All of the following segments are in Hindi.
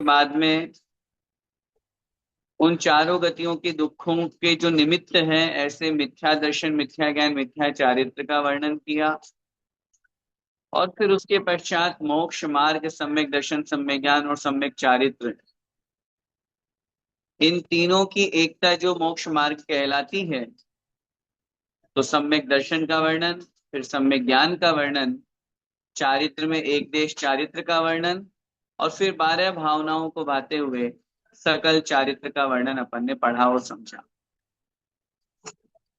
बाद में उन चारों गतियों के दुखों के जो निमित्त हैं, ऐसे मिथ्या दर्शन, मिथ्या ज्ञान, मिथ्या चारित्र का वर्णन किया। और फिर उसके पश्चात मोक्ष मार्ग, सम्यक दर्शन, सम्यक ज्ञान और सम्यक चारित्र, इन तीनों की एकता जो मोक्ष मार्ग कहलाती है, तो सम्यक दर्शन का वर्णन, फिर सम्यक ज्ञान का वर्णन, चारित्र में एक देश चारित्र का वर्णन, और फिर 12 भावनाओं को भाते हुए सकल चारित्र का वर्णन अपन ने पढ़ा और समझा।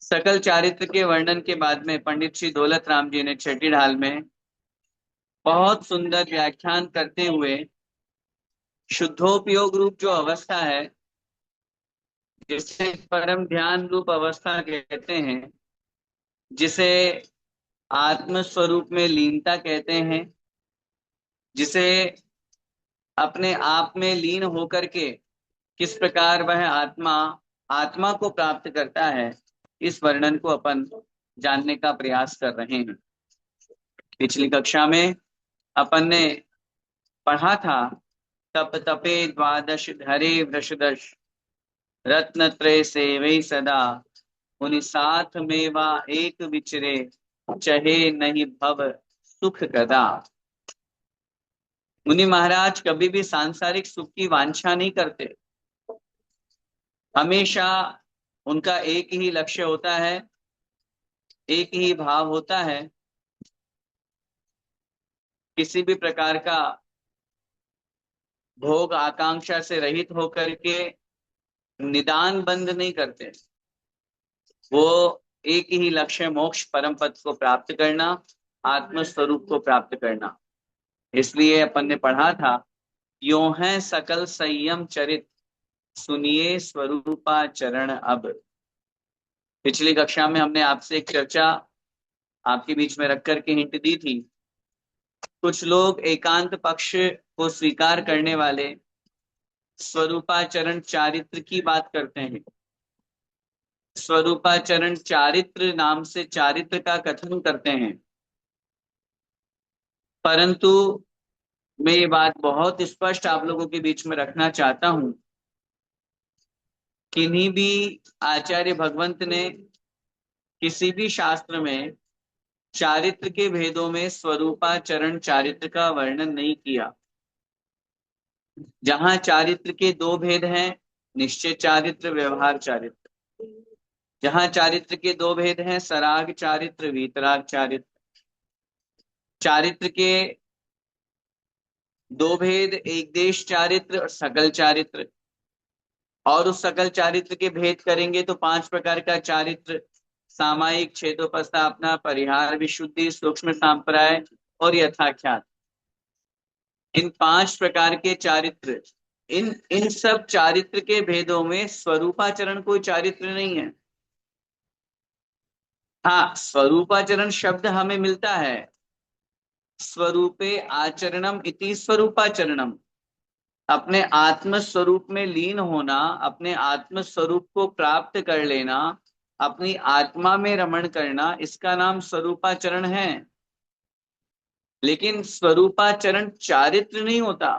सकल चारित्र के वर्णन के बाद में पंडित श्री दौलत राम जी ने छठी ढाल में बहुत सुंदर व्याख्यान करते हुए शुद्धोपयोग रूप जो अवस्था है, जिसे परम ध्यान रूप अवस्था कहते हैं, जिसे आत्म स्वरूप में लीनता कहते हैं, जिसे अपने आप में लीन होकर के किस प्रकार वह आत्मा आत्मा को प्राप्त करता है, इस वर्णन को अपन जानने का प्रयास कर रहे हैं। पिछली कक्षा में अपन ने पढ़ा था, तप तपे द्वादश धरे वृषदश, रत्न त्रय सेवै सदा, उनि साथ में वा एक विचरे, चहे नहीं भव सुख कदा। मुनि महाराज कभी भी सांसारिक सुख की वांछा नहीं करते। हमेशा उनका एक ही लक्ष्य होता है, एक ही भाव होता है, किसी भी प्रकार का भोग आकांक्षा से रहित होकर के निदान बंद नहीं करते। वो एक ही लक्ष्य, मोक्ष परम पद को प्राप्त करना, आत्म स्वरूप को प्राप्त करना। इसलिए अपन ने पढ़ा था, यो है सकल संयम चरित, सुनिए स्वरूपाचरण अब। पिछली कक्षा में हमने आपसे एक चर्चा आपके बीच में रख करके हिंट दी थी। कुछ लोग एकांत पक्ष को स्वीकार करने वाले स्वरूपाचरण चारित्र की बात करते हैं। स्वरूपाचरण चारित्र नाम से चारित्र का कथन करते हैं, परंतु मैं ये बात बहुत स्पष्ट आप लोगों के बीच में रखना चाहता हूं, किन्हीं भी आचार्य भगवंत ने किसी भी शास्त्र में चारित्र के भेदों में स्वरूपाचरण चारित्र का वर्णन नहीं किया। जहां चारित्र के दो भेद हैं, निश्चय चारित्र, व्यवहार चारित्र। जहां चारित्र के दो भेद हैं, सराग चारित्र, वीतराग चारित्र। चारित्र के दो भेद, एक देश चारित्र और सकल चारित्र। और उस सकल चारित्र के भेद करेंगे तो 5 प्रकार का चारित्र, सामायिक, छेदोपस्थापना, परिहार, विशुद्धि, सूक्ष्म सांप्राय और यथाख्यात। इन 5 प्रकार के चारित्र, इन इन सब चारित्र के भेदों में स्वरूपाचरण कोई चारित्र नहीं है। हाँ, स्वरूपाचरण शब्द हमें मिलता है, स्वरूपे आचरणम इति स्वरूपाचरणम। अपने आत्म स्वरूप में लीन होना, अपने आत्म स्वरूप को प्राप्त कर लेना, अपनी आत्मा में रमण करना, इसका नाम स्वरूपाचरण है। लेकिन स्वरूपाचरण चारित्र नहीं होता।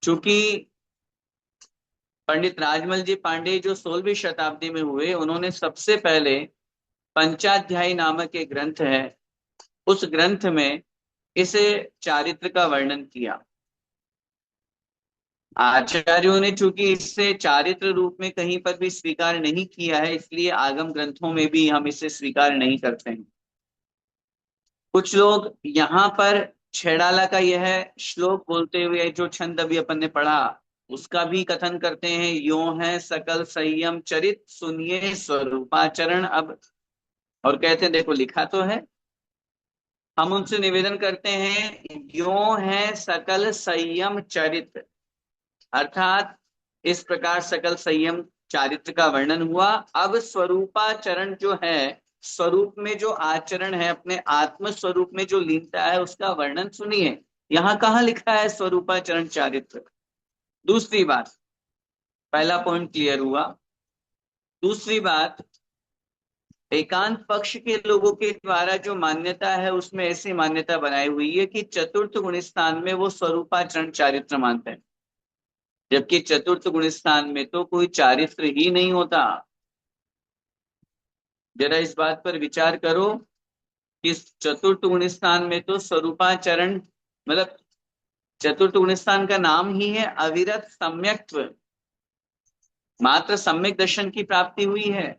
चूंकि पंडित राजमल जी पांडे जो 16वीं शताब्दी में हुए, उन्होंने सबसे पहले पंचाध्यायी नामक एक ग्रंथ है, उस ग्रंथ में इस चारित्र का वर्णन किया। आचार्यों ने चूंकि इससे चारित्र रूप में कहीं पर भी स्वीकार नहीं किया है, इसलिए आगम ग्रंथों में भी हम इसे स्वीकार नहीं करते हैं। कुछ लोग यहाँ पर छेड़ाला का यह श्लोक बोलते हुए जो छंद अभी अपन ने पढ़ा, उसका भी कथन करते हैं, यो है सकल संयम चरित, सुनिए स्वरूपाचरण अब। और कहते हैं देखो लिखा तो है। हम उनसे निवेदन करते हैं, यो है सकल संयम चरित, अर्थात इस प्रकार सकल संयम चारित्र का वर्णन हुआ। अब स्वरूपाचरण जो है, स्वरूप में जो आचरण है, अपने आत्म स्वरूप में जो लीनता है, उसका वर्णन सुनिए। यहाँ कहाँ लिखा है स्वरूपाचरण चारित्र? दूसरी बात, पहला पॉइंट क्लियर हुआ। दूसरी बात, एकांत पक्ष के लोगों के द्वारा जो मान्यता है उसमें ऐसी मान्यता बनाई हुई है कि चतुर्थ गुण स्थान में वो स्वरूपाचरण चारित्र मानते हैं, जबकि चतुर्थ गुण स्थान में तो कोई चारित्र ही नहीं होता। जरा इस बात पर विचार करो कि चतुर्थ गुण स्थान में तो स्वरूपाचरण, मतलब चतुर्थ गुण स्थान का नाम ही है अविरत सम्यक्त्व, मात्र सम्यक दर्शन की प्राप्ति हुई है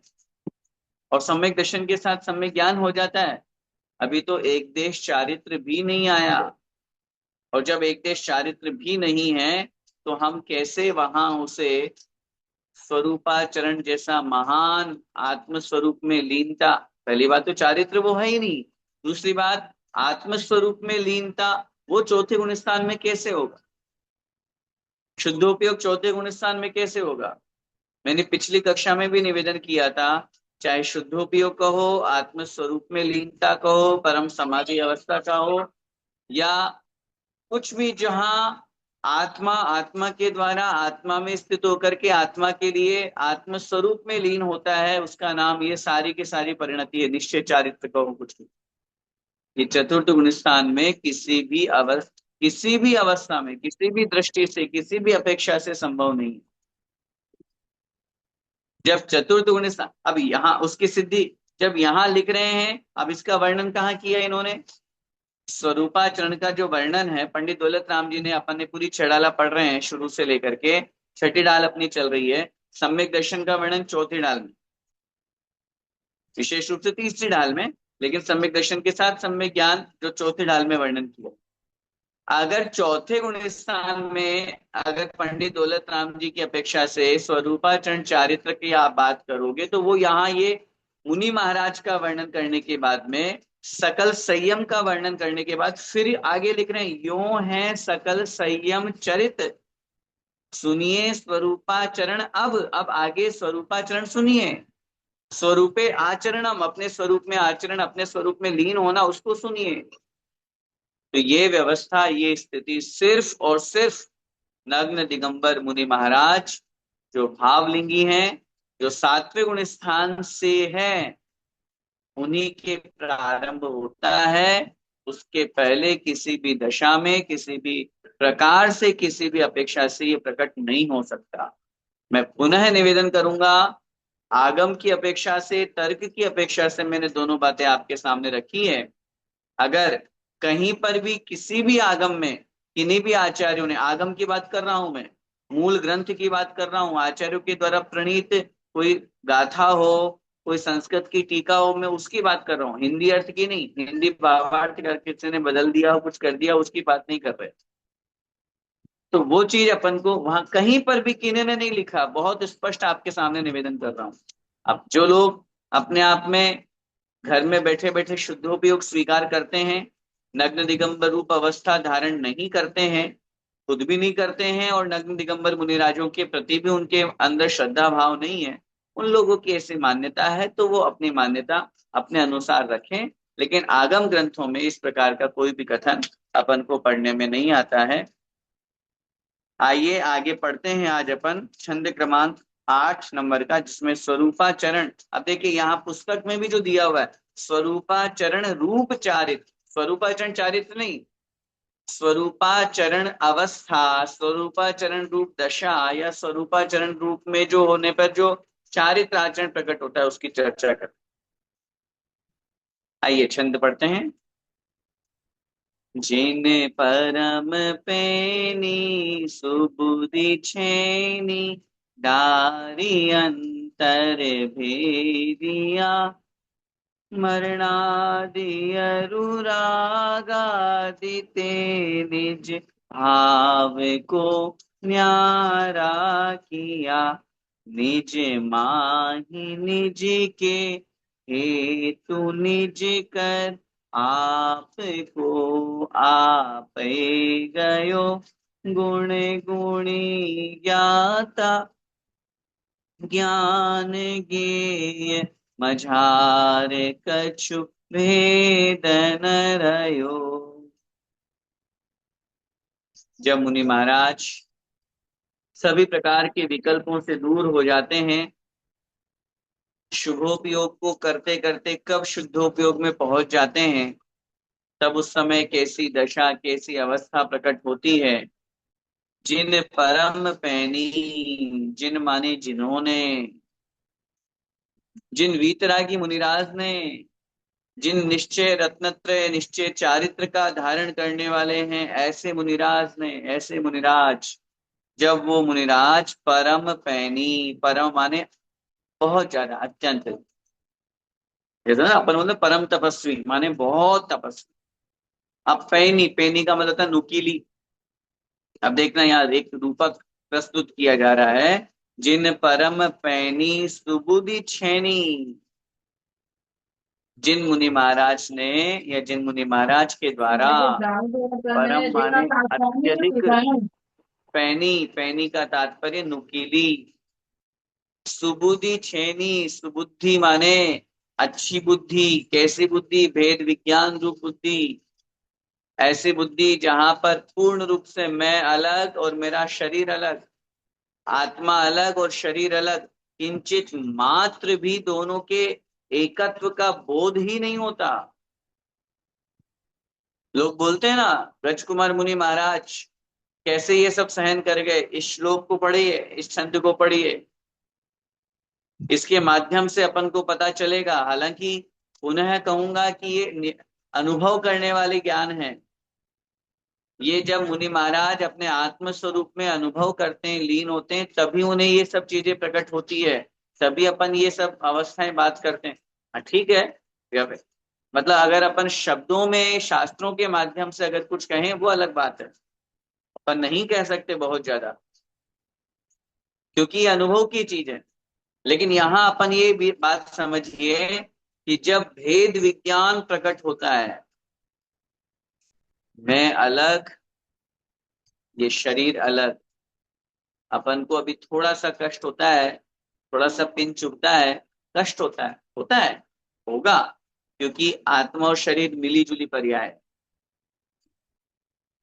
और सम्यक दर्शन के साथ सम्यक ज्ञान हो जाता है। अभी तो एक देश चारित्र भी नहीं आया, और जब एक देश चारित्र भी नहीं है तो हम कैसे वहां उसे स्वरूपाचरण जैसा महान आत्म स्वरूप में लीनता, पहली बात तो चारित्र वो है ही नहीं, दूसरी बात आत्म स्वरूप में लीनता वो चौथे गुण स्थान में कैसे होगा, शुद्धोपयोग चौथे गुण स्थान में कैसे होगा। मैंने पिछली कक्षा में भी निवेदन किया था, चाहे शुद्धोपयोग कहो, आत्म स्वरूप में लीनता कहो, परम समाधि अवस्था का हो, या कुछ भी जहां आत्मा आत्मा के द्वारा आत्मा में स्थित होकर के आत्मा के लिए आत्म स्वरूप में लीन होता है, उसका नाम ये सारी की सारी परिणति है, निश्चय चारित्र कहो कुछ भी। ये चतुर्थ गुण स्थान में किसी भी अवस्था में, किसी भी दृष्टि से, किसी भी अपेक्षा से संभव नहीं है। जब चतुर्थ गुण स्थान, अब यहाँ उसकी सिद्धि जब यहाँ लिख रहे हैं, अब इसका वर्णन कहाँ किया इन्होंने, स्वरूपाचरण का जो वर्णन है पंडित दौलत राम जी ने, अपन ने पूरी छह डाला पढ़ रहे हैं शुरू से लेकर के, छठी डाल अपनी चल रही है। सम्यक दर्शन का वर्णन चौथी डाल में, विशेष रूप से तीसरी डाल में, लेकिन सम्यक दर्शन के साथ सम्यक ज्ञान जो चौथी डाल में वर्णन किया। अगर चौथे गुण स्थान में अगर पंडित दौलत राम जी की अपेक्षा से स्वरूपाचरण चारित्र की आप बात करोगे, तो वो यहाँ ये मुनि महाराज का वर्णन करने के बाद में, सकल संयम का वर्णन करने के बाद फिर आगे लिख रहे हैं, यो है सकल संयम चरित, सुनिए स्वरूपाचरण। अब आगे स्वरूपाचरण सुनिए, स्वरूपे आचरणम, अपने स्वरूप में आचरण, अपने स्वरूप में लीन होना, उसको सुनिए। तो ये व्यवस्था, ये स्थिति सिर्फ और सिर्फ नग्न दिगंबर मुनि महाराज जो भावलिंगी हैं, जो सात्विक गुण स्थान से है, उन्हीं के प्रारंभ होता है। उसके पहले किसी भी दशा में, किसी भी प्रकार से, किसी भी अपेक्षा से ये प्रकट नहीं हो सकता। मैं पुनः निवेदन करूंगा, आगम की अपेक्षा से, तर्क की अपेक्षा से मैंने दोनों बातें आपके सामने रखी है। अगर कहीं पर भी किसी भी आगम में, किन्हीं भी आचार्यों ने, आगम की बात कर रहा हूं मैं, मूल ग्रंथ की बात कर रहा हूं, आचार्यों के द्वारा प्रणीत कोई गाथा हो, कोई संस्कृत की टीका हो, मैं उसकी बात कर रहा हूँ, हिंदी अर्थ की नहीं। हिंदी भावार्थ कर किसी ने बदल दिया हो, कुछ कर दिया, उसकी बात नहीं कर रहे। तो वो चीज अपन को वहां कहीं पर भी किन्हीं ने नहीं लिखा, बहुत स्पष्ट आपके सामने निवेदन कर रहा हूं। अब जो लोग अपने आप में घर में बैठे बैठे शुद्धोपयोग स्वीकार करते हैं, नग्न दिगंबर रूप अवस्था धारण नहीं करते हैं, खुद भी नहीं करते हैं, और नग्न दिगंबर मुनिराजों के प्रति भी उनके अंदर श्रद्धा भाव नहीं है, उन लोगों की ऐसी मान्यता है तो वो अपनी मान्यता अपने अनुसार रखें। लेकिन आगम ग्रंथों में इस प्रकार का कोई भी कथन अपन को पढ़ने में नहीं आता है। आइए आगे पढ़ते हैं आज अपन छंद क्रमांक 8 नंबर का, जिसमें स्वरूपाचरण। अब देखिए यहाँ पुस्तक में भी जो दिया हुआ है, स्वरूपाचरण रूप चारित्र, स्वरूपाचरण चारित्र नहीं, स्वरूपाचरण अवस्था, स्वरूपाचरण रूप दशा, या स्वरूपाचरण रूप में जो होने पर जो चारित्र आचरण प्रकट होता है उसकी चर्चा कर। आइए छंद पढ़ते हैं। जिन परम पैनी सुबुद्धि छेनी, डारी अंतर भेदिया, मरणादि अनुरागादिते निज भाव को न्यारा किया, निज माही निज के हेतु निज कर, आप को आप गयो गुण गुणी ज्ञाता, ज्ञान गेय मझार कछु भेदन रयो। जब मुनि महाराज सभी प्रकार के विकल्पों से दूर हो जाते हैं, शुभोपयोग को करते करते कब शुद्धोपयोग में पहुंच जाते हैं, तब उस समय कैसी दशा, कैसी अवस्था प्रकट होती है। जिन परम पैनी, जिन माने जिन्होंने, जिन वीतरागी मुनिराज ने, जिन निश्चय रत्नत्रय निश्चय चारित्र का धारण करने वाले हैं, ऐसे मुनिराज ने, ऐसे मुनिराज, जब वो मुनिराज परम पैनी, परम माने बहुत ज्यादा, अत्यंत, जैसे ना अपन बोलते परम तपस्वी माने बहुत तपस्वी। अब पैनी, पैनी का मतलब था नुकीली। अब देखना यार, एक रूपक प्रस्तुत किया जा रहा है। जिन परम पैनी सुबुद्धि छेनी, जिन मुनि महाराज ने, या जिन मुनि महाराज के द्वारा, परम माने अत्यधिक, पैनी, पैनी का तात्पर्य नुकीली, सुबुद्धि छेनी, सुबुद्धि माने अच्छी बुद्धि, कैसी बुद्धि, भेद विज्ञान रूप बुद्धि, ऐसी बुद्धि जहां पर पूर्ण रूप से मैं अलग और मेरा शरीर अलग, आत्मा अलग और शरीर अलग, किंचित मात्र भी दोनों के एकत्व का बोध ही नहीं होता। लोग बोलते हैं ना, ब्रजकुमार मुनि महाराज कैसे ये सब सहन कर गए, इस श्लोक को पढ़िए, इस छंद को पढ़िए, इसके माध्यम से अपन को पता चलेगा। हालांकि पुनः कहूंगा कि ये अनुभव करने वाले ज्ञान है। ये जब मुनि महाराज अपने आत्म स्वरूप में अनुभव करते हैं, लीन होते हैं, तभी उन्हें ये सब चीजें प्रकट होती है। तभी अपन ये सब अवस्थाएं बात करते हैं। हाँ ठीक है, मतलब अगर अपन शब्दों में शास्त्रों के माध्यम से अगर कुछ कहें वो अलग बात है, अपन नहीं कह सकते बहुत ज्यादा, क्योंकि ये अनुभव की चीज है। लेकिन यहाँ अपन ये भी बात समझिए कि जब भेद विज्ञान प्रकट होता है, मैं अलग, ये शरीर अलग, अपन को अभी थोड़ा सा कष्ट होता है, थोड़ा सा पिन चुभता है, कष्ट होता है, होता है, होगा, क्योंकि आत्मा और शरीर मिली जुली पर्याय है।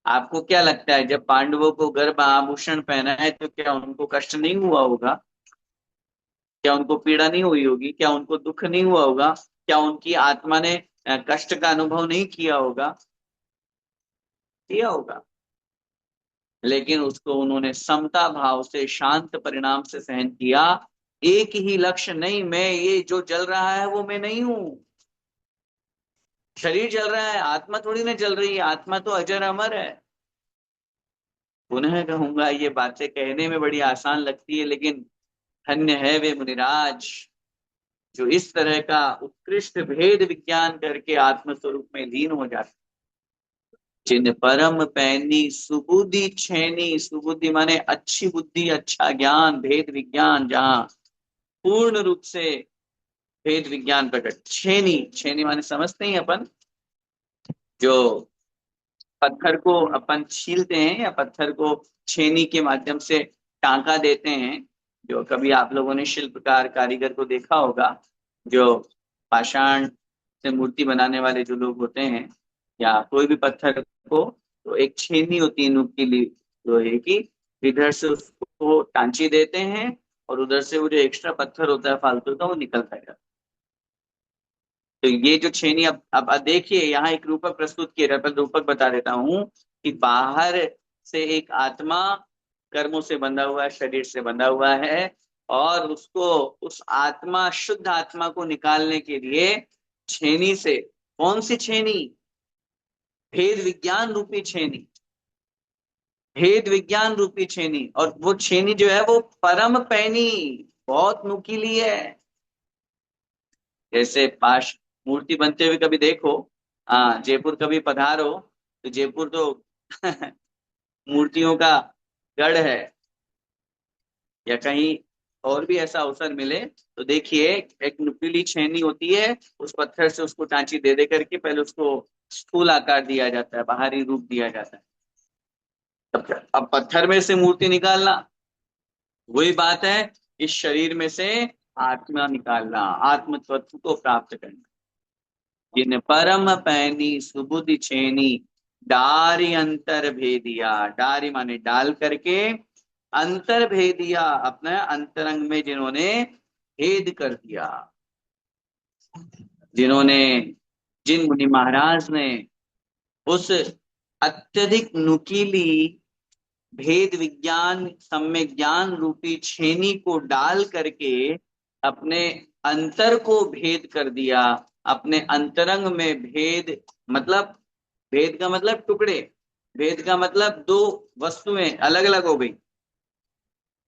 आपको क्या लगता है, जब पांडवों को गर्भ आभूषण पहना है तो क्या उनको कष्ट नहीं हुआ होगा? क्या उनको पीड़ा नहीं हुई होगी? क्या उनको दुख नहीं हुआ होगा? क्या उनकी आत्मा ने कष्ट का अनुभव नहीं किया होगा? किया होगा। लेकिन उसको उन्होंने समता भाव से, शांत परिणाम से सहन किया। एक ही लक्ष्य, नहीं मैं ये जो जल रहा है वो मैं नहीं हूं, शरीर जल रहा है, आत्मा थोड़ी ना जल रही है, आत्मा तो अजर अमर है। पुनः कहूंगा, ये बातें कहने में बड़ी आसान लगती है, लेकिन धन्य है वे मुनिराज जो इस तरह का उत्कृष्ट भेद विज्ञान करके आत्म स्वरूप में लीन हो जाते। जिन परम पैनी सुबुद्धि छेनी, सुबुद्धि माने अच्छी बुद्धि, अच्छा ज्ञान, भेद विज्ञान जहाँ पूर्ण रूप से भेद विज्ञान प्रकट, छेनी, छेनी माने समझते ही अपन, जो पत्थर को अपन छीलते हैं या पत्थर को छेनी के माध्यम से टांका देते हैं। जो कभी आप लोगों ने शिल्पकार कारीगर को देखा होगा, जो पाषाण से मूर्ति बनाने वाले जो लोग होते हैं, या कोई भी पत्थर को, तो एक छेनी होती है नुकीली लोहे की, इधर से उसको टांची देते हैं और उधर से वो जो एक्स्ट्रा पत्थर होता है फालतू का, वो निकलता है। तो ये जो छेनी, अब देखिए यहाँ एक रूपक प्रस्तुत किया जाता है, रूपक बता देता हूँ कि बाहर से एक आत्मा कर्मों से बंधा हुआ है, शरीर से बंधा हुआ है, और उसको, उस आत्मा, शुद्ध आत्मा को निकालने के लिए छेनी से, कौन सी छेनी? भेद विज्ञान रूपी छेनी, भेद विज्ञान रूपी छेनी। और वो छेनी जो है वो परम पैनी, बहुत नुकीली है। जैसे पाश मूर्ति बनते हुए कभी देखो, हाँ जयपुर कभी पधारो, तो जयपुर तो मूर्तियों का गढ़ है। या कहीं और भी ऐसा अवसर मिले तो देखिए, एक नुकीली छेनी होती है, उस पत्थर से उसको टांची दे दे करके पहले उसको स्थूल आकार दिया जाता है, बाहरी रूप दिया जाता है। अब पत्थर में से मूर्ति निकालना, वही बात है, इस शरीर में से आत्मा निकालना, आत्म तत्व को प्राप्त करना। जिन परम पैनी सुबुद्धि छेनी, डारी अंतर भेदिया, डारी माने डाल करके, अंतर भेदिया अपने अंतरंग में जिन्होंने भेद कर दिया। जिन्होंने, जिन मुनि महाराज ने उस अत्यधिक नुकीली भेद विज्ञान सम्यक ज्ञान रूपी छेनी को डाल करके अपने अंतर को भेद कर दिया, अपने अंतरंग में भेद, मतलब भेद का मतलब टुकड़े, भेद का मतलब दो वस्तुएं अलग अलग हो गई,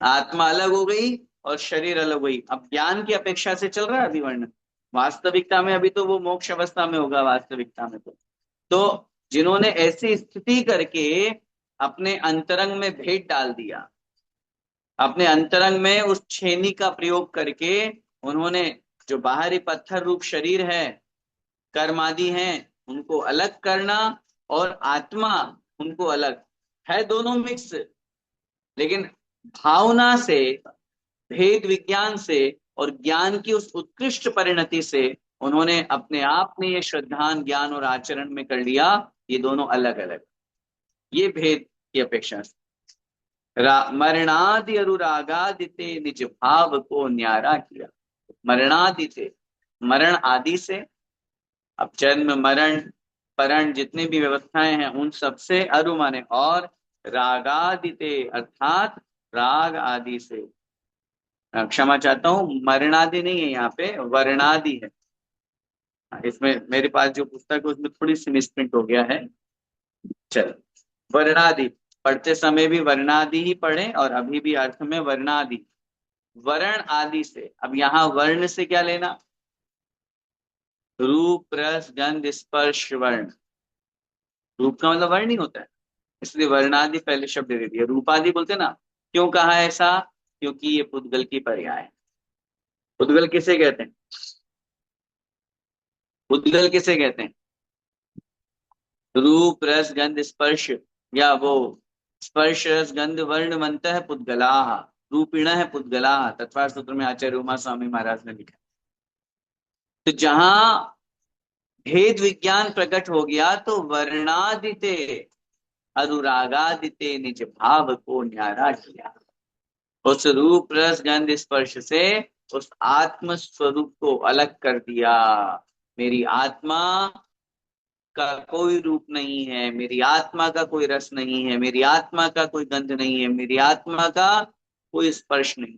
आत्मा अलग हो गई और शरीर अलग हुई। अब ज्ञान की अपेक्षा से चल रहा है अभी वर्णन, वास्तविकता में अभी तो वो मोक्ष अवस्था में होगा, वास्तविकता में तो जिन्होंने ऐसी स्थिति करके अपने अंतरंग में भेद डाल दिया, अपने अंतरंग में उस छेनी का प्रयोग करके उन्होंने जो बाहरी पत्थर रूप शरीर है, कर्म आदि हैं, उनको अलग करना, और आत्मा उनको अलग, है दोनों मिक्स, लेकिन भावना से, भेद विज्ञान से और ज्ञान की उस उत्कृष्ट परिणति से उन्होंने अपने आप में ये श्रद्धान ज्ञान और आचरण में कर लिया, ये दोनों अलग अलग, ये भेद की अपेक्षा से मरणादि अनुरागादिते निज भाव को न्यारा किया। मरणादि से, मरण आदि से, अब जन्म मरण परण जितनी भी व्यवस्थाएं हैं उन सबसे, अरु माने और, रागादिते अर्थात राग आदि से, क्षमा चाहता हूँ, मरणादि नहीं है यहाँ पे, वर्णादि है। इसमें मेरे पास जो पुस्तक है उसमें थोड़ी सी मिसप्रिंट हो गया है। चलो, वर्णादि, पढ़ते समय भी वर्णादि ही पढ़े और अभी भी अर्थ में वर्णादि, वर्ण आदि से। अब यहाँ वर्ण से क्या लेना, रूप रस गंध स्पर्श वर्ण, रूप का मतलब वर्ण ही होता है, इसलिए वर्णादि पहले शब्द दे दिया, रूपादि बोलते ना। क्यों कहा ऐसा, क्योंकि ये पुद्गल की पर्याय है। पुद्गल किसे कहते हैं, पुद्गल किसे कहते हैं, रूप रस गंध स्पर्श, या वो स्पर्श रस गंध वर्ण बनता है पुद्गला, रूपिण है पुद्गला, तत्वार सूत्र में आचार्य उमा स्वामी महाराज ने लिखा। तो जहां भेद विज्ञान प्रकट हो गया तो वर्णादिते अनुरागादिते निज भाव को न्यारा किया, उस रूप रस गंध स्पर्श से उस आत्म स्वरूप को अलग कर दिया। मेरी आत्मा का कोई रूप नहीं है, मेरी आत्मा का कोई रस नहीं है, मेरी आत्मा का कोई गंध नहीं है, मेरी आत्मा का कोई स्पर्श नहीं।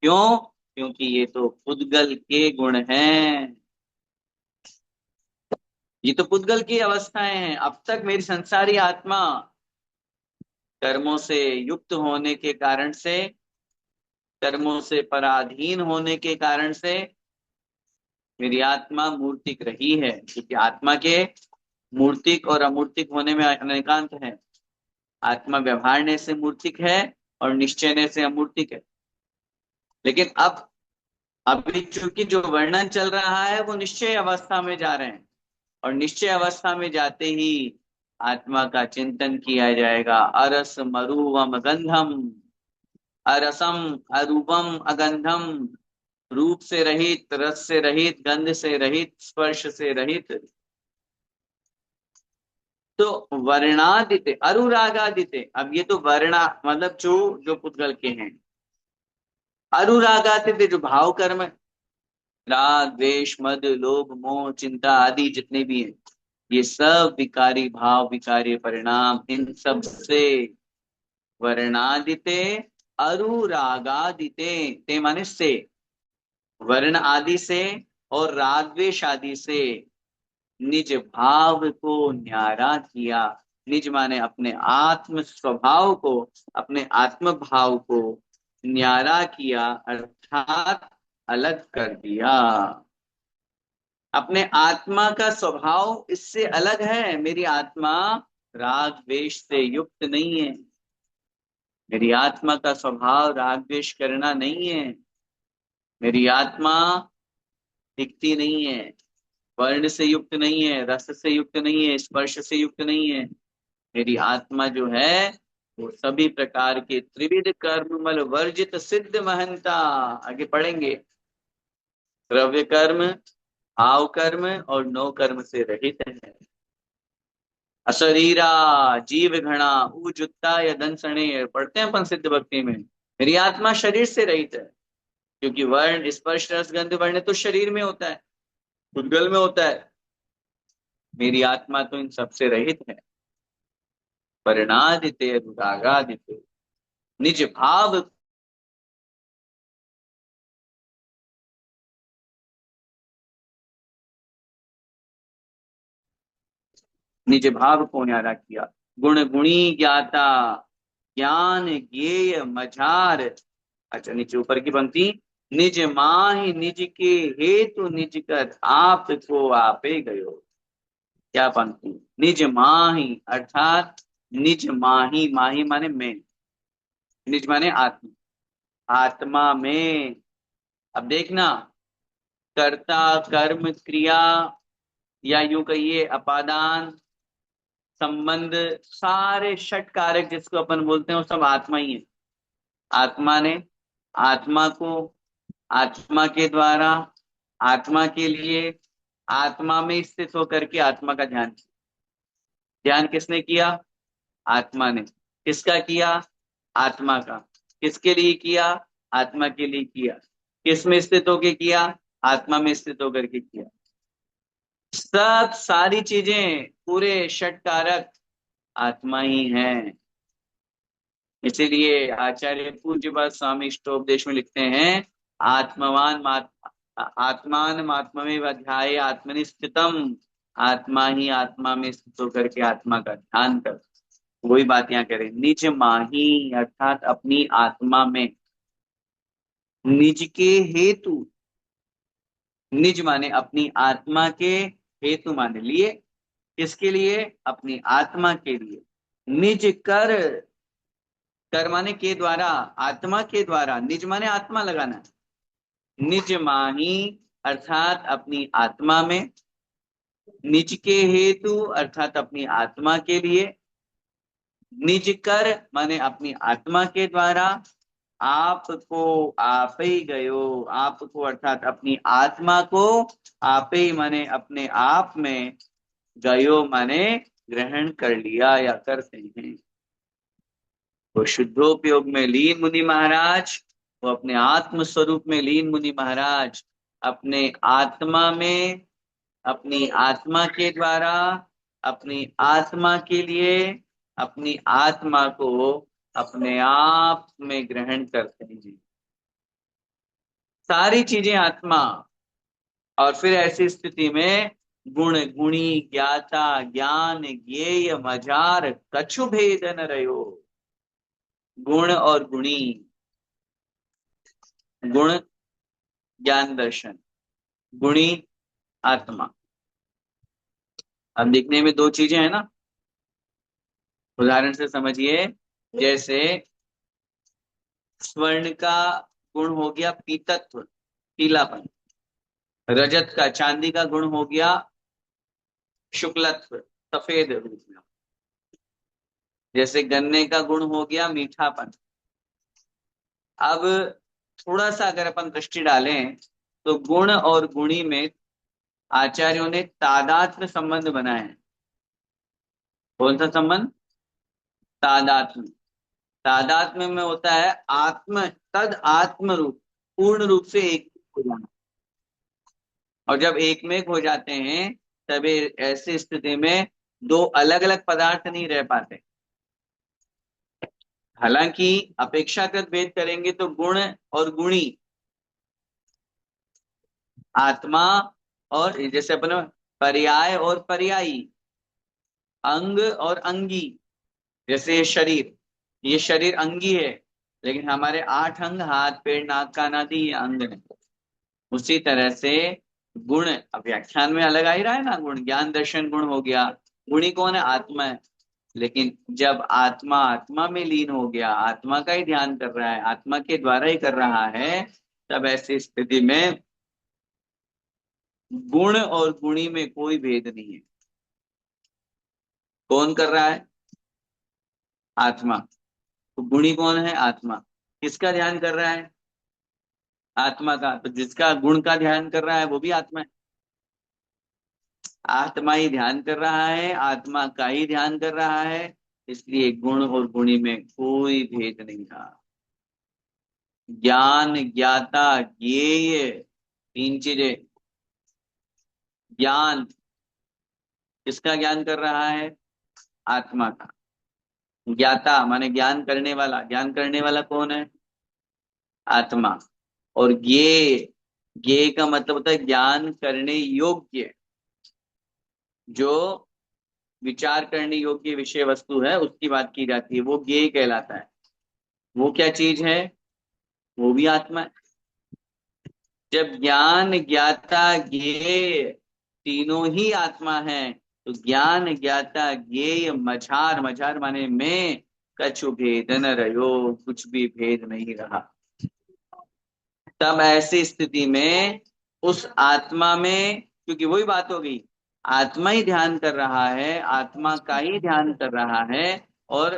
क्यों, क्योंकि ये तो पुद्गल के गुण हैं, ये तो पुद्गल की अवस्थाएं हैं। अब तक मेरी संसारी आत्मा कर्मों से युक्त होने के कारण से, कर्मों से पराधीन होने के कारण से मेरी आत्मा मूर्तिक रही है, क्योंकि आत्मा के मूर्तिक और अमूर्तिक होने में अनेकांत है। आत्मा व्यवहारने से मूर्तिक है और निश्चयने से अमूर्तिक है। लेकिन अब अभी चूंकि जो वर्णन चल रहा है वो निश्चय अवस्था में जा रहे हैं, और निश्चय अवस्था में जाते ही आत्मा का चिंतन किया जाएगा। अरस मरुवम गंधम, अरसम अरूपम अगंधम, रूप से रहित, रस से रहित, गंध से रहित, स्पर्श से रहित। तो वर्णादिते अनुरागादिते, अब ये तो वर्णा मतलब जो जो पुद्गल के हैं, अनुरागादिते जो भाव कर्म, राग द्वेष मद लोभ मोह चिंता आदि जितने भी हैं, ये सब विकारी भाव विकारी परिणाम, इन सब से वर्णादिते अनुरागादिते, ते माने से, वर्ण आदि से और राग द्वेष आदि से निज भाव को न्यारा किया। निज माने अपने आत्म स्वभाव को, अपने आत्म भाव को न्यारा किया, अर्थात अलग कर दिया। अपने आत्मा का स्वभाव इससे अलग है। मेरी आत्मा राग द्वेष से युक्त नहीं है, मेरी आत्मा का स्वभाव राग द्वेष करना नहीं है, मेरी आत्मा दिखती नहीं है, वर्ण से युक्त नहीं है, रस से युक्त नहीं है, स्पर्श से युक्त नहीं है। मेरी आत्मा जो है वो सभी प्रकार के त्रिविध कर्ममल वर्जित सिद्ध महंता, आगे पढ़ेंगे, द्रव्य कर्म, भाव कर्म और नो कर्म से रहित है। अशरीरा जीव घड़ा उजुत्ता या दंसणे, पढ़ते हैं अपन सिद्ध भक्ति में। मेरी आत्मा शरीर से रहित है, क्योंकि वर्ण स्पर्श रस गंध वर्ण तो शरीर में होता है, उद्गल में होता है, मेरी आत्मा तो इन सबसे रहित है। परिणादिते अनुरागादिते, निज भाव, निज भाव को न्यारा किया। गुण गुणी ज्ञाता, ज्ञान ज्ञेय मझार। अच्छा, नीचे ऊपर की पंक्ति, निज माहि निज के हेतु निज कर आप को आपे गयो। क्या पंक्ति, निज माहि अर्थात निज माही, माही माने मैं, निज माने आत्मा, आत्मा में। अब देखना, कर्ता कर्म क्रिया, या यूं कहिए अपादान संबंध, सारे षट कारक जिसको अपन बोलते हैं वो सब आत्मा ही है। आत्मा ने आत्मा को, आत्मा के द्वारा, आत्मा के लिए, आत्मा में स्थित होकर के आत्मा का ध्यान किया। ध्यान किसने किया? आत्मा ने। किसका किया? आत्मा का। किसके लिए किया? आत्मा के लिए किया। किस में स्थित होकर किया? आत्मा में स्थित होकर के किया। सब सारी चीजें, पूरे षट कारक आत्मा ही है। इसीलिए आचार्य पूज्यपाद स्वामी इष्टोपदेश में लिखते हैं, आत्मवान आत्मान आत्ममेव अध्याये आत्मनि स्थितम। आत्मा ही आत्मा में स्थित होकर के आत्मा का ध्यान कर। वही बात यहाँ करें, निज माही अर्थात अपनी आत्मा में, निज के हेतु, निज माने अपनी आत्मा के, हेतु माने लिए, किसके लिए? अपनी आत्मा के लिए। निज कर, कर माने के द्वारा, आत्मा के द्वारा, निज माने आत्मा लगाना, निज माही अर्थात अपनी आत्मा में, निज के हेतु अर्थात अपनी आत्मा के लिए, निज कर माने अपनी आत्मा के द्वारा, आपको आप ही गयो, आपको अर्थात अपनी आत्मा को, आप ही माने अपने आप में, गयो माने ग्रहण कर लिया या करते हैं। वो शुद्धोपयोग में लीन मुनि महाराज, वो अपने आत्म स्वरूप में लीन मुनि महाराज, अपने आत्मा में, अपनी आत्मा के द्वारा, अपनी आत्मा के लिए, अपनी आत्मा को अपने आप में ग्रहण करते हैं। सारी चीजें आत्मा। और फिर ऐसी स्थिति में गुण गुणी ज्ञाता ज्ञान ज्ञेय मजार कछु भेद न रहो। गुण और गुणी, गुण ज्ञान दर्शन, गुणी आत्मा। अब दिखने में दो चीजें हैं ना, उदाहरण से समझिए। जैसे स्वर्ण का गुण हो गया पीतत्व, पीलापन। रजत का, चांदी का गुण हो गया शुक्लत्व, सफेद रूप में। जैसे गन्ने का गुण हो गया मीठापन। अब थोड़ा सा अगर अपन दृष्टि डालें तो गुण और गुणी में आचार्यों ने तादात्म्य संबंध बनाए हैं। कौन सा संबंध? तादात्म्य। तादात्म्य में होता है आत्म, तद आत्म रूप, पूर्ण रूप से एक हो जाना। और जब एक में एक हो जाते हैं तब ऐसी स्थिति में दो अलग अलग पदार्थ नहीं रह पाते। हालांकि अपेक्षाकृत भेद करेंगे तो गुण और गुणी, आत्मा और जैसे अपन पर्याय और पर्यायी, अंग और अंगी। जैसे ये शरीर अंगी है, लेकिन हमारे 8 अंग, हाथ पैर नाक कान आदि ये अंग है। उसी तरह से गुण, अब व्याख्यान में अलग आ ही रहा है ना, गुण ज्ञान दर्शन गुण हो गया। गुणी कौन है? आत्मा है। लेकिन जब आत्मा आत्मा में लीन हो गया, आत्मा का ही ध्यान कर रहा है, आत्मा के द्वारा ही कर रहा है, तब ऐसी स्थिति में गुण और गुणी में कोई भेद नहीं है। कौन कर रहा है? आत्मा। तो गुणी कौन है? आत्मा। किसका ध्यान कर रहा है? आत्मा का। तो जिसका गुण का ध्यान कर रहा है वो भी आत्मा है। आत्मा ही ध्यान कर रहा है, आत्मा का ही ध्यान कर रहा है, इसलिए गुण और गुणी में कोई भेद नहीं था। ज्ञान ज्ञाता ज्ञेय, तीन चीजें। ज्ञान, किसका ज्ञान कर रहा है? आत्मा का। ज्ञाता माने ज्ञान करने वाला, ज्ञान करने वाला कौन है? आत्मा। और ज्ञेय का मतलब होता है ज्ञान करने योग्य, जो विचार करने योग्य विषय वस्तु है उसकी बात की जाती है, वो ज्ञेय कहलाता है। वो क्या चीज है? वो भी आत्मा है। जब ज्ञान ज्ञाता ज्ञेय तीनों ही आत्मा है, तो ज्ञान ज्ञाता ज्ञेय मझार, मझार माने में, कछु भेद न रहो, कुछ भी भेद नहीं रहा। तब ऐसी स्थिति में उस आत्मा में, क्योंकि वही बात हो गई, आत्मा ही ध्यान कर रहा है, आत्मा का ही ध्यान कर रहा है। और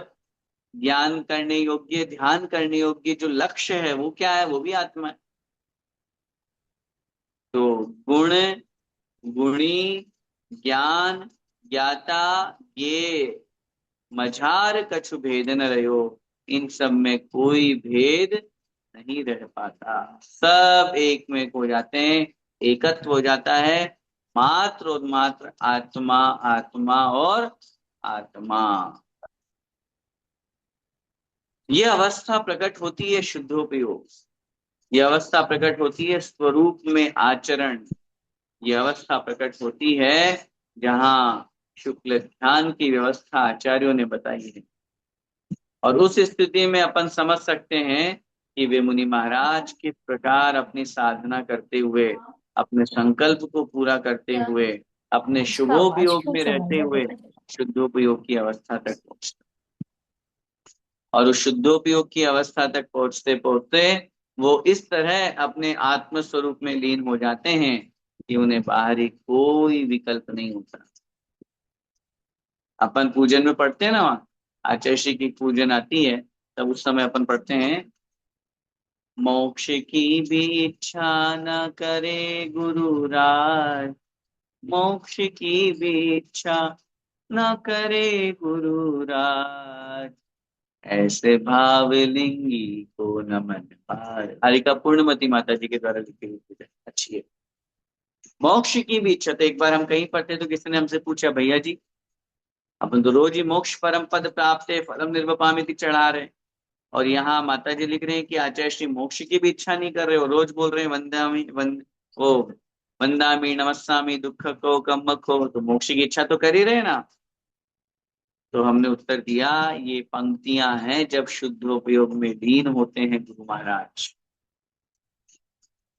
ज्ञान करने योग्य, ध्यान करने योग्य जो लक्ष्य है वो क्या है? वो भी आत्मा है। तो गुण, गुणी, ज्ञान, ज्ञाता, ये मझार कछु भेद न रहो, इन सब में कोई भेद नहीं रह पाता, सब एक में हो जाते हैं, एकत्व हो जाता है। मात्र और मात्र आत्मा, आत्मा और आत्मा। ये अवस्था प्रकट होती है शुद्धोपयोग, ये अवस्था प्रकट होती है स्वरूप में आचरण, ये अवस्था प्रकट होती है जहाँ शुक्ल ध्यान की व्यवस्था आचार्यों ने बताई है। और उस स्थिति में अपन समझ सकते हैं कि वे मुनि महाराज किस प्रकार अपनी साधना करते हुए, अपने संकल्प को पूरा करते हुए, अपने इसका आवाज शुभोपयोग क्यों में कम रहते हो हुए रहा है? शुद्धोपयोग की अवस्था तक पहुंचते, और उस शुद्धोपयोग की अवस्था तक पहुंचते पहुंचते वो इस तरह अपने आत्म स्वरूप में लीन हो जाते हैं कि उन्हें बाहरी कोई विकल्प नहीं होता। अपन पूजन में पढ़ते हैं ना, वहाँ आचार्य श्री की पूजन आती है, तब उस समय अपन पढ़ते हैं, मोक्ष की भी इच्छा न करे गुरुराज, मोक्ष की भी इच्छा न करे गुरुराज, ऐसे भावलिंगी को नमन पार। हरिका पूर्णमती माता जी के द्वारा लिखी हुई पूजन अच्छी है। मोक्ष की भी इच्छा, तो एक बार हम कहीं पढ़ते तो किसी ने हमसे पूछा, भैया जी अपन तो रोज ही मोक्ष परम पद प्राप्त है फलम निर्वपामिति चढ़ा रहे हैं, और यहाँ माता जी लिख रहे हैं कि आचार्य श्री मोक्ष की भी इच्छा नहीं कर रहे हो, रोज बोल रहे हैं वंदामी ओ वंदामी नमस्सामी दुख को कम को, तो मोक्ष की इच्छा तो कर ही रहे ना। तो हमने उत्तर दिया, ये पंक्तियां हैं जब शुद्धोपयोग में लीन होते हैं गुरु महाराज,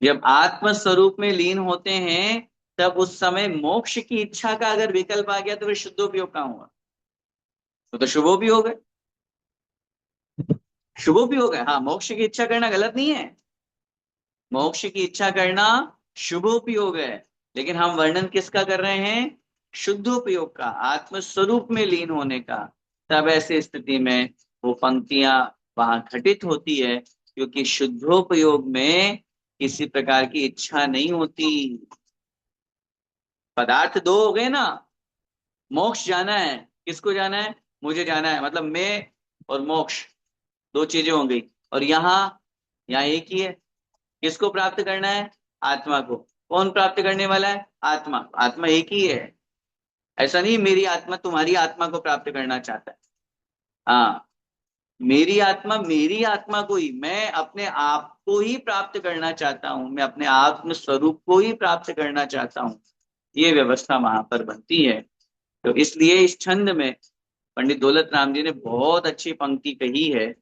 जब आत्म स्वरूप में लीन होते हैं, तब उस समय मोक्ष की इच्छा का अगर विकल्प आ गया तो फिर शुद्धोपयोग कहाँ हुआ? तो शुभो भी हो गए, शुभो भी हो गए। हाँ, मोक्ष की इच्छा करना गलत नहीं है, मोक्ष की इच्छा करना शुभोपयोग है, लेकिन हम वर्णन किसका कर रहे हैं? शुद्धोपयोग का, आत्म स्वरूप में लीन होने का। तब ऐसी स्थिति में वो पंक्तियां वहां घटित होती है, क्योंकि शुद्धोपयोग में किसी प्रकार की इच्छा नहीं होती। पदार्थ दो हो गए ना, मोक्ष जाना है, किसको जाना है? मुझे जाना है, मतलब मैं और मोक्ष, दो चीजें हो गई। और यहाँ एक ही है, किसको प्राप्त करना है? आत्मा को। कौन प्राप्त करने वाला है? आत्मा, आत्मा एक ही है। ऐसा नहीं मेरी आत्मा तुम्हारी आत्मा को प्राप्त करना चाहता है, हाँ, मेरी आत्मा को ही, मैं अपने आप को ही प्राप्त करना चाहता हूं, मैं अपने आत्म स्वरूप को ही प्राप्त करना चाहता हूं, ये व्यवस्था वहां पर बनती है। तो इसलिए इस छंद में पंडित दौलत राम जी ने बहुत अच्छी पंक्ति कही है,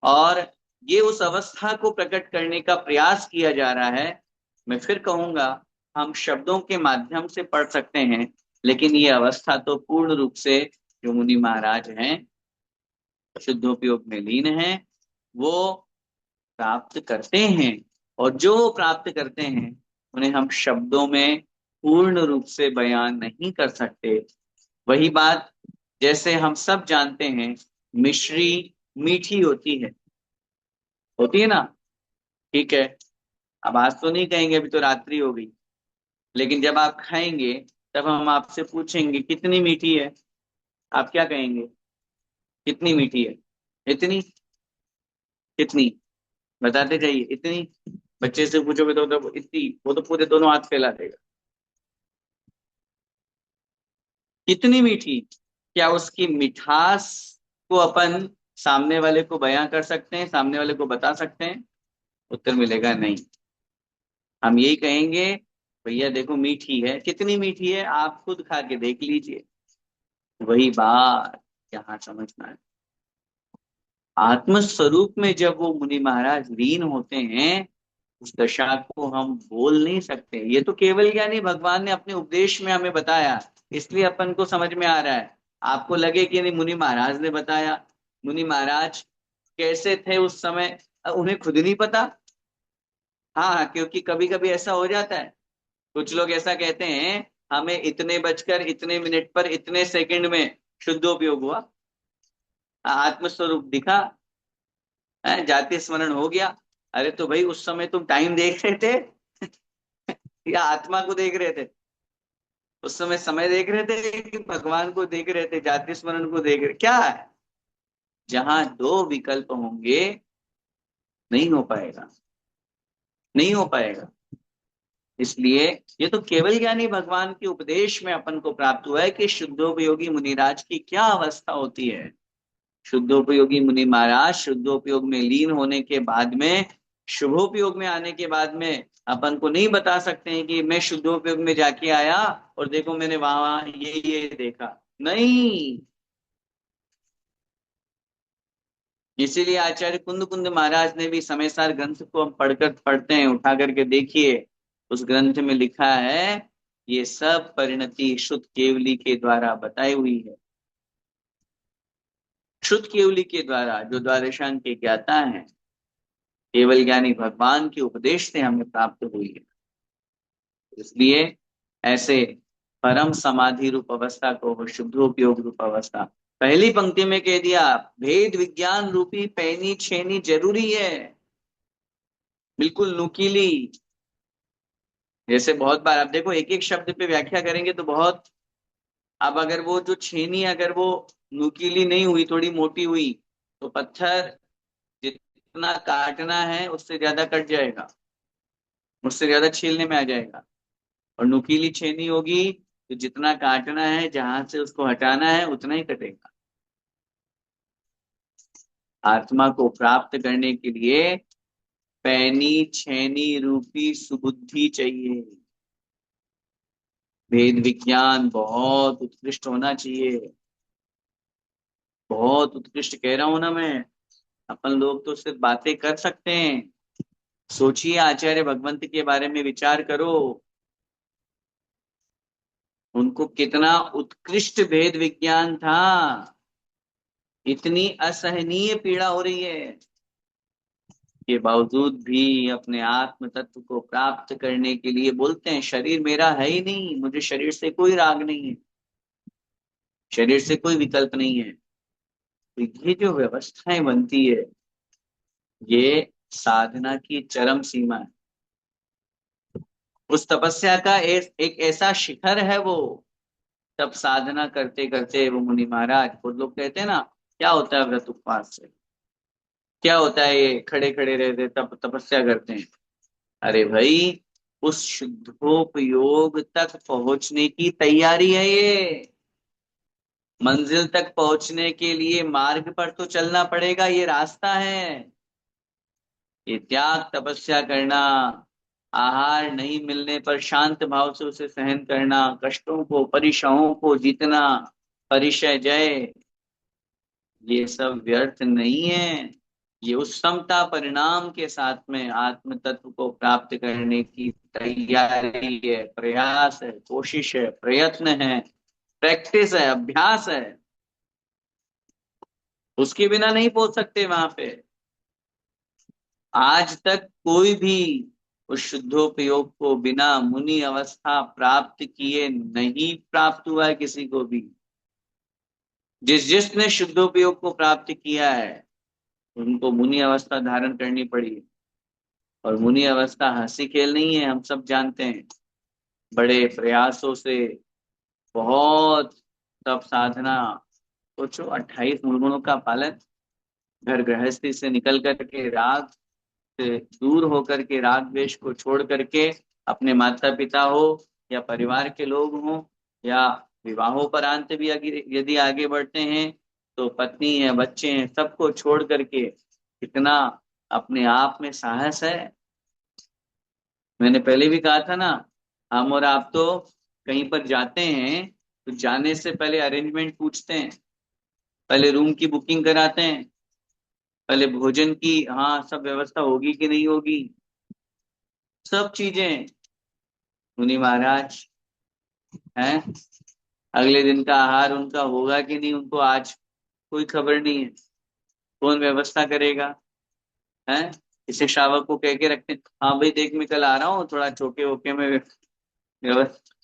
और ये उस अवस्था को प्रकट करने का प्रयास किया जा रहा है। मैं फिर कहूंगा, हम शब्दों के माध्यम से पढ़ सकते हैं, लेकिन ये अवस्था तो पूर्ण रूप से जो मुनि महाराज हैं, शुद्धोपयोग में लीन हैं, वो प्राप्त करते हैं। और जो वो प्राप्त करते हैं उन्हें हम शब्दों में पूर्ण रूप से बयान नहीं कर सकते। वही बात, जैसे हम सब जानते हैं मिश्री मीठी होती है ना, ठीक है। अब आज तो नहीं कहेंगे, अभी तो रात्रि हो गई, लेकिन जब आप खाएंगे तब हम आपसे पूछेंगे कितनी मीठी है, आप क्या कहेंगे? कितनी मीठी है? इतनी। कितनी? बताते जाइए, इतनी। बच्चे से पूछोगे तो इतनी, वो तो पूरे दोनों हाथ फैला देगा। कितनी मीठी, क्या उसकी मिठास को अपन सामने वाले को बयां कर सकते हैं, सामने वाले को बता सकते हैं? उत्तर मिलेगा नहीं। हम यही कहेंगे, भैया देखो मीठी है, कितनी मीठी है आप खुद खा के देख लीजिए। वही बात यहाँ समझना है। आत्म स्वरूप में जब वो मुनि महाराज लीन होते हैं, उस दशा को हम बोल नहीं सकते। ये तो केवल ज्ञानी भगवान ने अपने उपदेश में हमें बताया, इसलिए अपन को समझ में आ रहा है। आपको लगे कि नहीं मुनि महाराज ने बताया, मुनि महाराज कैसे थे उस समय, उन्हें खुद नहीं पता। हाँ हाँ, क्योंकि कभी कभी ऐसा हो जाता है, कुछ लोग ऐसा कहते हैं, हमें इतने बजकर इतने मिनट पर इतने सेकंड में शुद्धोपयोग हुआ, आत्मस्वरूप दिखा, जाति स्मरण हो गया। अरे तो भाई उस समय तुम टाइम देख रहे थे या आत्मा को देख रहे थे? उस समय देख रहे थे कि भगवान को देख रहे थे, जाति स्मरण को देख रहे, क्या है? जहां दो विकल्प होंगे, नहीं हो पाएगा, नहीं हो पाएगा। इसलिए ये तो केवल ज्ञानी भगवान के उपदेश में अपन को प्राप्त हुआ है कि शुद्धोपयोगी मुनिराज की क्या अवस्था होती है। शुद्धोपयोगी मुनि महाराज शुद्धोपयोग में लीन होने के बाद में, शुभोपयोग में आने के बाद में अपन को नहीं बता सकते हैं कि मैं शुद्धोपयोग में जाके आया और देखो मैंने वहां ये देखा, नहीं। इसीलिए आचार्य कुंद कुंद महाराज ने भी समय सार ग्रंथ को हम पढ़कर पढ़ते हैं, उठा करके देखिए, उस ग्रंथ में लिखा है ये सब परिणति शुद्ध केवली के द्वारा बताई हुई है। शुद्ध केवली के द्वारा, जो द्वादशांग के ज्ञाता हैं, केवल ज्ञानी भगवान के उपदेश से हमें प्राप्त हुई है। इसलिए ऐसे परम समाधि रूप अवस्था को वो शुद्धोपयोग रूप अवस्था, पहली पंक्ति में कह दिया, भेद विज्ञान रूपी पैनी छेनी जरूरी है, बिल्कुल नुकीली। जैसे बहुत बार आप देखो, एक एक शब्द पे व्याख्या करेंगे तो बहुत, अब अगर वो जो छेनी अगर वो नुकीली नहीं हुई, थोड़ी मोटी हुई, तो पत्थर जितना काटना है उससे ज्यादा कट जाएगा, उससे ज्यादा छीलने में आ जाएगा। और नुकीली छेनी होगी तो जितना काटना है, जहां से उसको हटाना है, उतना ही कटेगा। आत्मा को प्राप्त करने के लिए पैनी छेनी रूपी सुबुद्धि चाहिए, वेद विज्ञान बहुत उत्कृष्ट होना चाहिए। बहुत उत्कृष्ट कह रहा हूं ना मैं, अपन लोग तो सिर्फ बातें कर सकते हैं। सोचिए, आचार्य भगवंत के बारे में विचार करो, उनको कितना उत्कृष्ट भेद विज्ञान था, इतनी असहनीय पीड़ा हो रही है, के बावजूद भी अपने आत्म तत्व को प्राप्त करने के लिए बोलते हैं, शरीर मेरा है ही नहीं, मुझे शरीर से कोई राग नहीं है, शरीर से कोई विकल्प नहीं है। तो ये जो व्यवस्थाएं बनती है, ये साधना की चरम सीमा है। उस तपस्या का एक ऐसा शिखर है वो। तब साधना करते करते वो मुनि महाराज, वो लोग कहते हैं ना, क्या होता है व्रत उपवास से, क्या होता है ये खड़े खड़े रहते तब तपस्या करते हैं? अरे भाई, उस शुद्धोपयोग तक पहुंचने की तैयारी है ये। मंजिल तक पहुंचने के लिए मार्ग पर तो चलना पड़ेगा, ये रास्ता है। ये त्याग तपस्या करना, आहार नहीं मिलने पर शांत भाव से उसे सहन करना, कष्टों को परीक्षाओं को जीतना, परिचय जय, ये सब व्यर्थ नहीं है। ये उस समता परिणाम के साथ में आत्म तत्व को प्राप्त करने की तैयारी है, प्रयास है, कोशिश है, प्रयत्न है, प्रैक्टिस है, अभ्यास है। उसके बिना नहीं पहुंच सकते वहां पे। आज तक कोई भी उस शुद्धोपयोग को बिना मुनि अवस्था प्राप्त किए नहीं प्राप्त हुआ है किसी को भी। जिसने शुद्धोपयोग को प्राप्त किया है, उनको मुनि अवस्था धारण करनी पड़ी। और मुनि अवस्था हंसी खेल नहीं है, हम सब जानते हैं। बड़े प्रयासों से, बहुत तप साधना, सोचो 28 गुणों का पालन, घर गृहस्थी से निकल करके, राग से दूर होकर के, राग द्वेष को छोड़ करके, अपने माता पिता हो या परिवार के लोग हों या विवाहोपरांत भी यदि आगे बढ़ते हैं तो पत्नी है, बच्चे हैं, सबको छोड़ करके कितना अपने आप में साहस है। मैंने पहले भी कहा था ना, हम और आप तो कहीं पर जाते हैं तो जाने से पहले अरेंजमेंट पूछते हैं, पहले रूम की बुकिंग कराते हैं, पहले भोजन की, हाँ सब व्यवस्था होगी कि नहीं होगी, सब चीजें। मुनि महाराज हैं, अगले दिन का आहार उनका होगा कि नहीं उनको आज कोई खबर नहीं है, कौन व्यवस्था करेगा? है, इसे श्रावक को कह के रखते हैं, हाँ भाई देख मैं कल आ रहा हूँ, थोड़ा चौके वोके में व्यवस्था।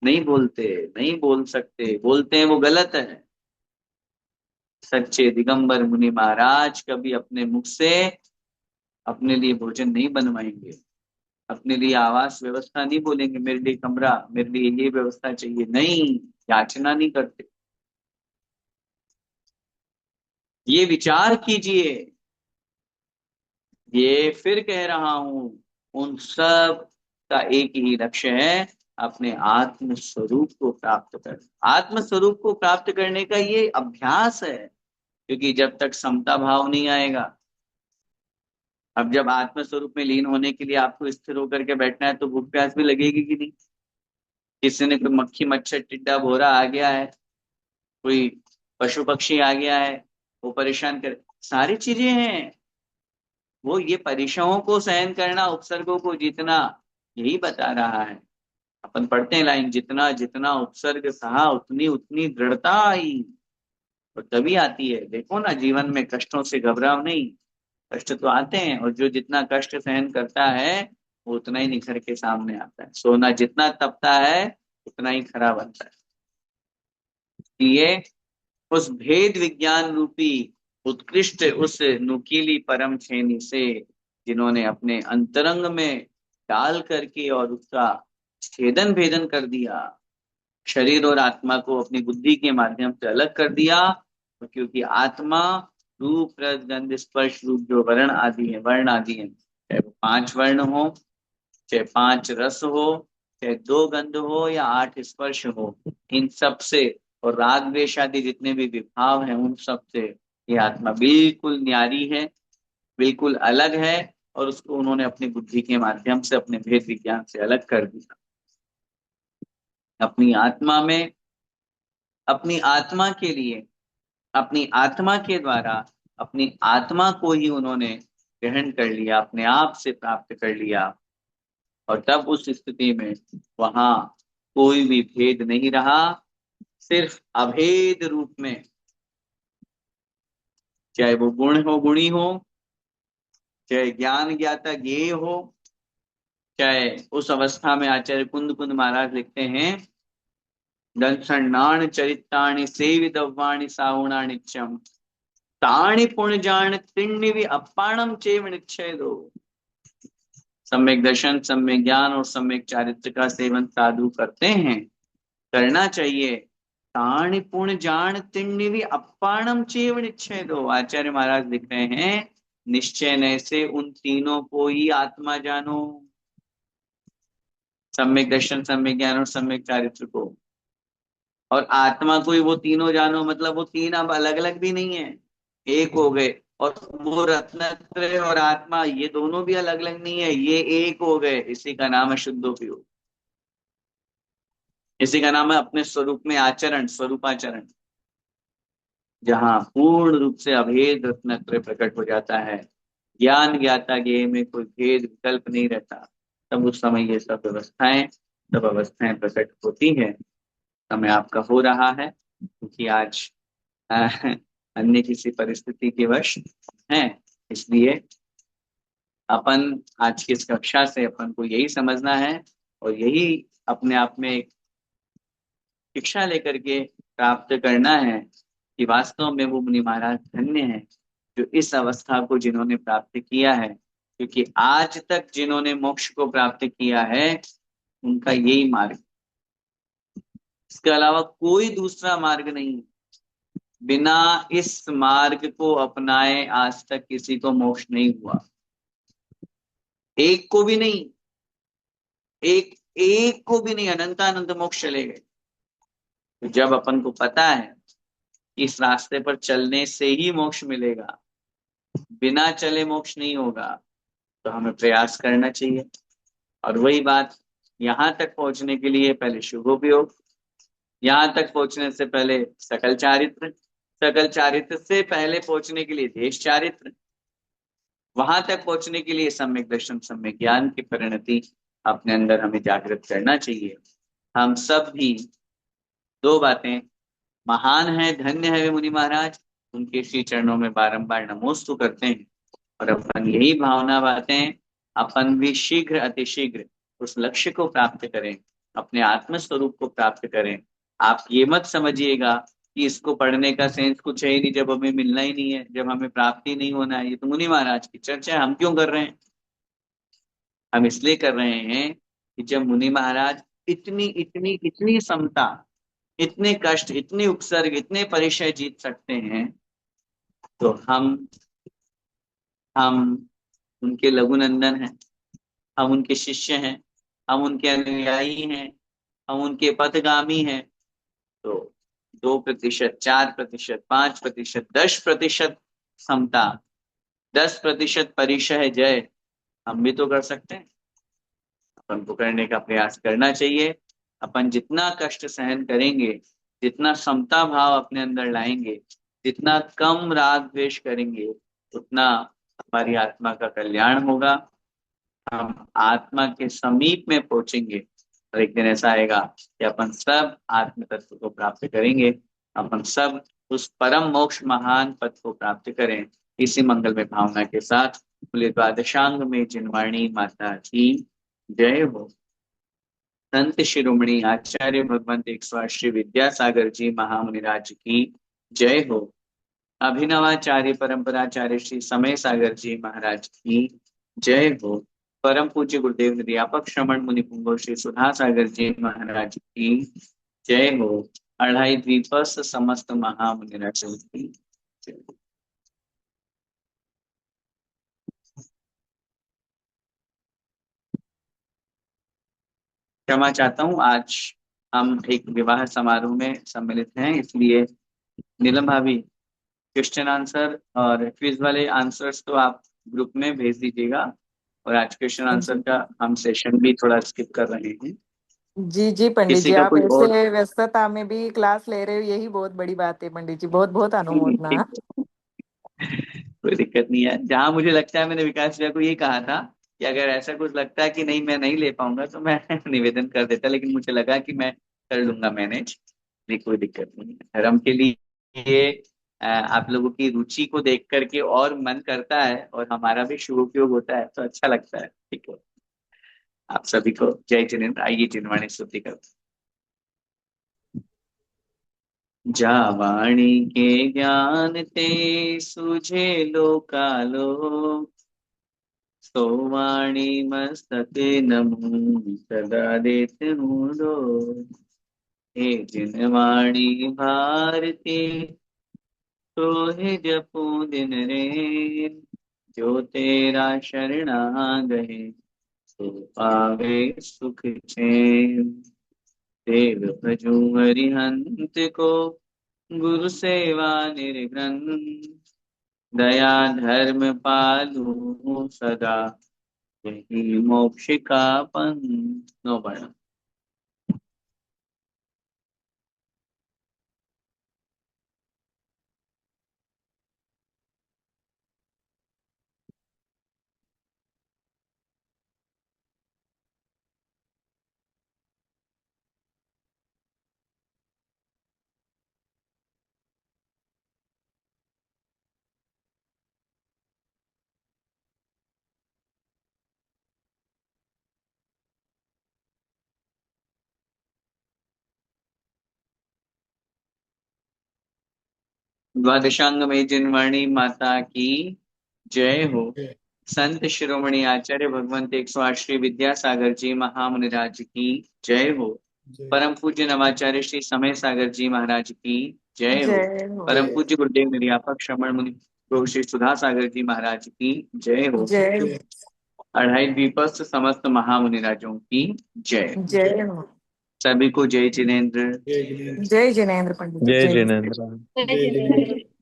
नहीं बोलते, नहीं बोल सकते, बोलते हैं वो गलत है। सच्चे दिगंबर मुनि महाराज कभी अपने मुख से अपने लिए भोजन नहीं बनवाएंगे, अपने लिए आवास व्यवस्था नहीं बोलेंगे, मेरे लिए कमरा, मेरे लिए ये व्यवस्था चाहिए, नहीं, याचना नहीं करते। ये विचार कीजिए, ये फिर कह रहा हूं, उन सब का एक ही लक्ष्य है, अपने आत्म स्वरूप को प्राप्त करना। आत्म स्वरूप को प्राप्त करने का ये अभ्यास है, क्योंकि जब तक समता भाव नहीं आएगा, अब जब आत्म स्वरूप में लीन होने के लिए आपको स्थिर होकर के बैठना है तो भूख प्यास भी लगेगी कि नहीं? किसी ने कोई मक्खी मच्छर टिड्डा भोरा आ गया है, कोई पशु पक्षी आ गया है, वो परेशान कर, सारी चीजें हैं, वो ये परीक्षाओं को सहन करना, उपसर्गों को जीतना, यही बता रहा है। अपन पढ़ते हैं लाइन, जितना जितना उपसर्ग सहा उतनी उतनी दृढ़ता आई। और तभी आती है, देखो ना, जीवन में कष्टों से घबराओ नहीं, कष्ट तो आते हैं, और जो जितना कष्ट सहन करता है वो उतना ही निखर के सामने आता है। सोना जितना तपता है उतना ही खरा बनता है। इसलिए उस भेद विज्ञान रूपी उत्कृष्ट उस नुकीली परम छेनी से, जिन्होंने अपने अंतरंग में डाल करके और उसका छेदन भेदन कर दिया, शरीर और आत्मा को अपनी बुद्धि के माध्यम से अलग कर दिया। तो क्योंकि आत्मा रूप रस गंध स्पर्श रूप जो वर्ण आदि है, चाहे वो 5 वर्ण हो, चाहे 5 रस हो, चाहे 2 गंध हो या 8 स्पर्श हो, इन सब से, और राग द्वेष आदि जितने भी विभाव हैं उन सब से ये आत्मा बिल्कुल न्यारी है, बिल्कुल अलग है। और उसको उन्होंने अपनी बुद्धि के माध्यम से अपने भेद विज्ञान से अलग कर दिया। अपनी आत्मा में, अपनी आत्मा के लिए, अपनी आत्मा के द्वारा अपनी आत्मा को ही उन्होंने ग्रहण कर लिया, अपने आप से प्राप्त कर लिया। और तब उस स्थिति में वहां कोई भी भेद नहीं रहा, सिर्फ अभेद रूप में, चाहे वो गुण हो, गुणी हो, चाहे ज्ञान ज्ञाता ज्ञेय हो, चाहे उस अवस्था में आचार्य कुंद कुंद महाराज लिखते हैं, दंसन्नाण चरिताणि सेवितव्वाणि साहुणानित्यम ताणि पुण्यजान त्रिण्णिवि अपाणम चैव निच्छेदो। सम्यक दर्शन, सम्यक ज्ञान और सम्यक चारित्र का सेवन साधु करते हैं, करना चाहिए। ताणि पुण्य जान तिण्णिवि अपाणम चैव निच्छेदो। आचार्य महाराज लिख रहे हैं, निश्चय न से उन तीनों को ही आत्मा जानो, सम्यक दर्शन, सम्यक ज्ञान और सम्यक चारित्र को। और आत्मा को ही वो तीनों जानो, मतलब वो तीन अब अलग अलग भी नहीं है, एक हो गए। और वो रत्नत्रय और आत्मा ये दोनों भी अलग अलग नहीं है, ये एक हो गए। इसी का नाम है शुद्धोपयोग, इसी का नाम है अपने स्वरूप में आचरण, स्वरूपाचरण, जहाँ पूर्ण रूप से अभेद रत्नत्रय प्रकट हो जाता है, ज्ञान ज्ञाता ज्ञेय में कोई भेद विकल्प नहीं रहता। तब उस समय ये सब व्यवस्थाएं, सब अवस्थाएं प्रकट होती है। समय आपका हो रहा है, क्योंकि आज अन्य किसी परिस्थिति के वश हैं, इसलिए अपन आज की इस कक्षा से अपन को यही समझना है, और यही अपने आप में एक शिक्षा लेकर के प्राप्त करना है कि वास्तव में वो मुनि महाराज धन्य है जो इस अवस्था को जिन्होंने प्राप्त किया है। क्योंकि आज तक जिन्होंने मोक्ष को प्राप्त किया है उनका यही मार्ग, इसके अलावा कोई दूसरा मार्ग नहीं। बिना इस मार्ग को अपनाए आज तक किसी को मोक्ष नहीं हुआ, एक को भी नहीं, एक एक को भी नहीं, अनंतानंत मोक्ष चले गए। तो जब अपन को पता है कि इस रास्ते पर चलने से ही मोक्ष मिलेगा, बिना चले मोक्ष नहीं होगा, तो हमें प्रयास करना चाहिए। और वही बात, यहाँ तक पहुंचने के लिए पहले शुभोपयोग, यहाँ तक पहुंचने से पहले सकल चारित्र, सकल चारित्र से पहले पहुंचने के लिए देश चारित्र, वहां तक पहुंचने के लिए सम्यक दर्शन सम्यक ज्ञान की परिणति अपने अंदर हमें जागृत करना चाहिए। हम सब भी दो बातें, महान है धन्य है वे मुनि महाराज, उनके श्री चरणों में बारंबार नमोस्तु करते हैं। और अपन यही भावना बातें, अपन भी शीघ्र अतिशीघ्र उस लक्ष्य को प्राप्त करें, अपने आत्म स्वरूप को प्राप्त करें। आप ये मत समझिएगा कि इसको पढ़ने का सेंस कुछ है ही नहीं, जब हमें मिलना ही नहीं है, जब हमें प्राप्ति नहीं होना है। ये तो मुनि महाराज की चर्चा है, हम क्यों कर रहे हैं? हम इसलिए कर रहे हैं कि जब मुनि महाराज इतनी इतनी इतनी समता, इतने कष्ट, इतने उपसर्ग, इतने परिचय जीत सकते हैं, तो हम उनके लघुनंदन हैं, हम उनके शिष्य हैं, हम उनके अनुयायी हैं, हम उनके पथगामी हैं। तो 2%, 4%, 5%, 10% समता, 10% परिचय जय हम भी तो कर सकते हैं। अपन को करने का प्रयास करना चाहिए। अपन जितना कष्ट सहन करेंगे, जितना समता भाव अपने अंदर लाएंगे, जितना कम राग द्वेष करेंगे, उतना हमारी आत्मा का कल्याण होगा। हम आत्मा के समीप में पहुंचेंगे और एक दिन ऐसा आएगा कि अपन सब आत्म तत्व को प्राप्त करेंगे, अपन सब उस परम मोक्ष महान पद को प्राप्त करें। इसी मंगल में भावना के साथ बोले द्वादशांग में जिनवाणी माता की जय हो। संत शिरोमणि आचार्य भगवंत 108 श्री विद्यासागर जी महामुनिराज की जय हो। अभिनवाचार्य परंपराचार्य श्री समय सागर जी महाराज की जय हो। परम पूज्य गुरुदेव निर्यापक श्रमण मुनि पुंगव श्री सुधा सागर जी महाराज की जय हो। अढ़ाई द्वीपस्थ समस्त महामुनिराज की जय हो। क्षमा चाहता हूँ, आज हम एक विवाह समारोह में सम्मिलित हैं, इसलिए नीलम भाभी क्वेश्चन आंसर और क्विज वाले आंसर्स तो आप ग्रुप में भेज दीजिएगा। और आज क्वेश्चन आंसर जी का हम सेशन भी थोड़ा स्किप कर रहे हैं। जी जी पंडित किसी जी, का आप कोई और ऐसे व्यस्तता में भी क्लास ले रहे हो, यही बहुत बड़ी बात है पंडित जी। बहुत बहुत अनुमोदना। कोई दिक्कत नहीं है। जहां मुझे लगता है, मैंने विकास भैया को ये कहा था कि अगर ऐसा कुछ लगता है कि नहीं मैं नहीं ले पाऊंगा तो मैं निवेदन कर देता, लेकिन मुझे लगा कि मैं कर लूंगा मैनेज। नहीं, कोई दिक्कत नहीं है। धर्म के लिए आप लोगों की रुचि को देख करके और मन करता है और हमारा भी शुभ उपयोग होता है, तो अच्छा लगता है। ठीक है, आप सभी को जय जिनेन्द्र। आइए जिनवाणी स्तुति करते हैं। जावाणी के ज्ञान ते सुझे लोकालो, सोवाणी मस्तके नमो सदा देत हूँ लो। हे जिनवाणी भारती, तो हे जपू दिन रे, जो तेरा शरणा गए, सो पावे सुख चैन। देव भजू हरिहंत को, गुरु सेवा निर्घ्रंथ, दया धर्म पालू सदा, यही मोक्ष का पंथ। नो बड़ा द्वादशांग में जिनवाणी माता की जय हो। संत शिरोमणि आचार्य भगवंत 108 श्री विद्यासागर जी महामुनिराज की जय हो। परम पूज्य नवाचार्य श्री समय सागर जी महाराज की जय हो। जय हो। परम पूज्य गुरुदेव निर्यापक श्रमण मुनि प्रभु श्री सुधा सागर जी महाराज की जय हो। जय हो। अढ़ाई द्वीपस्थ समस्त महामुनिराजों की जय। जय हो। सभी को जय जिनेन्द्र। जय जिनेन्द्र। जय जिनेन्द्र पंडित जी, जय जय। जिनेन्द्र। जय जिनेन्द्र।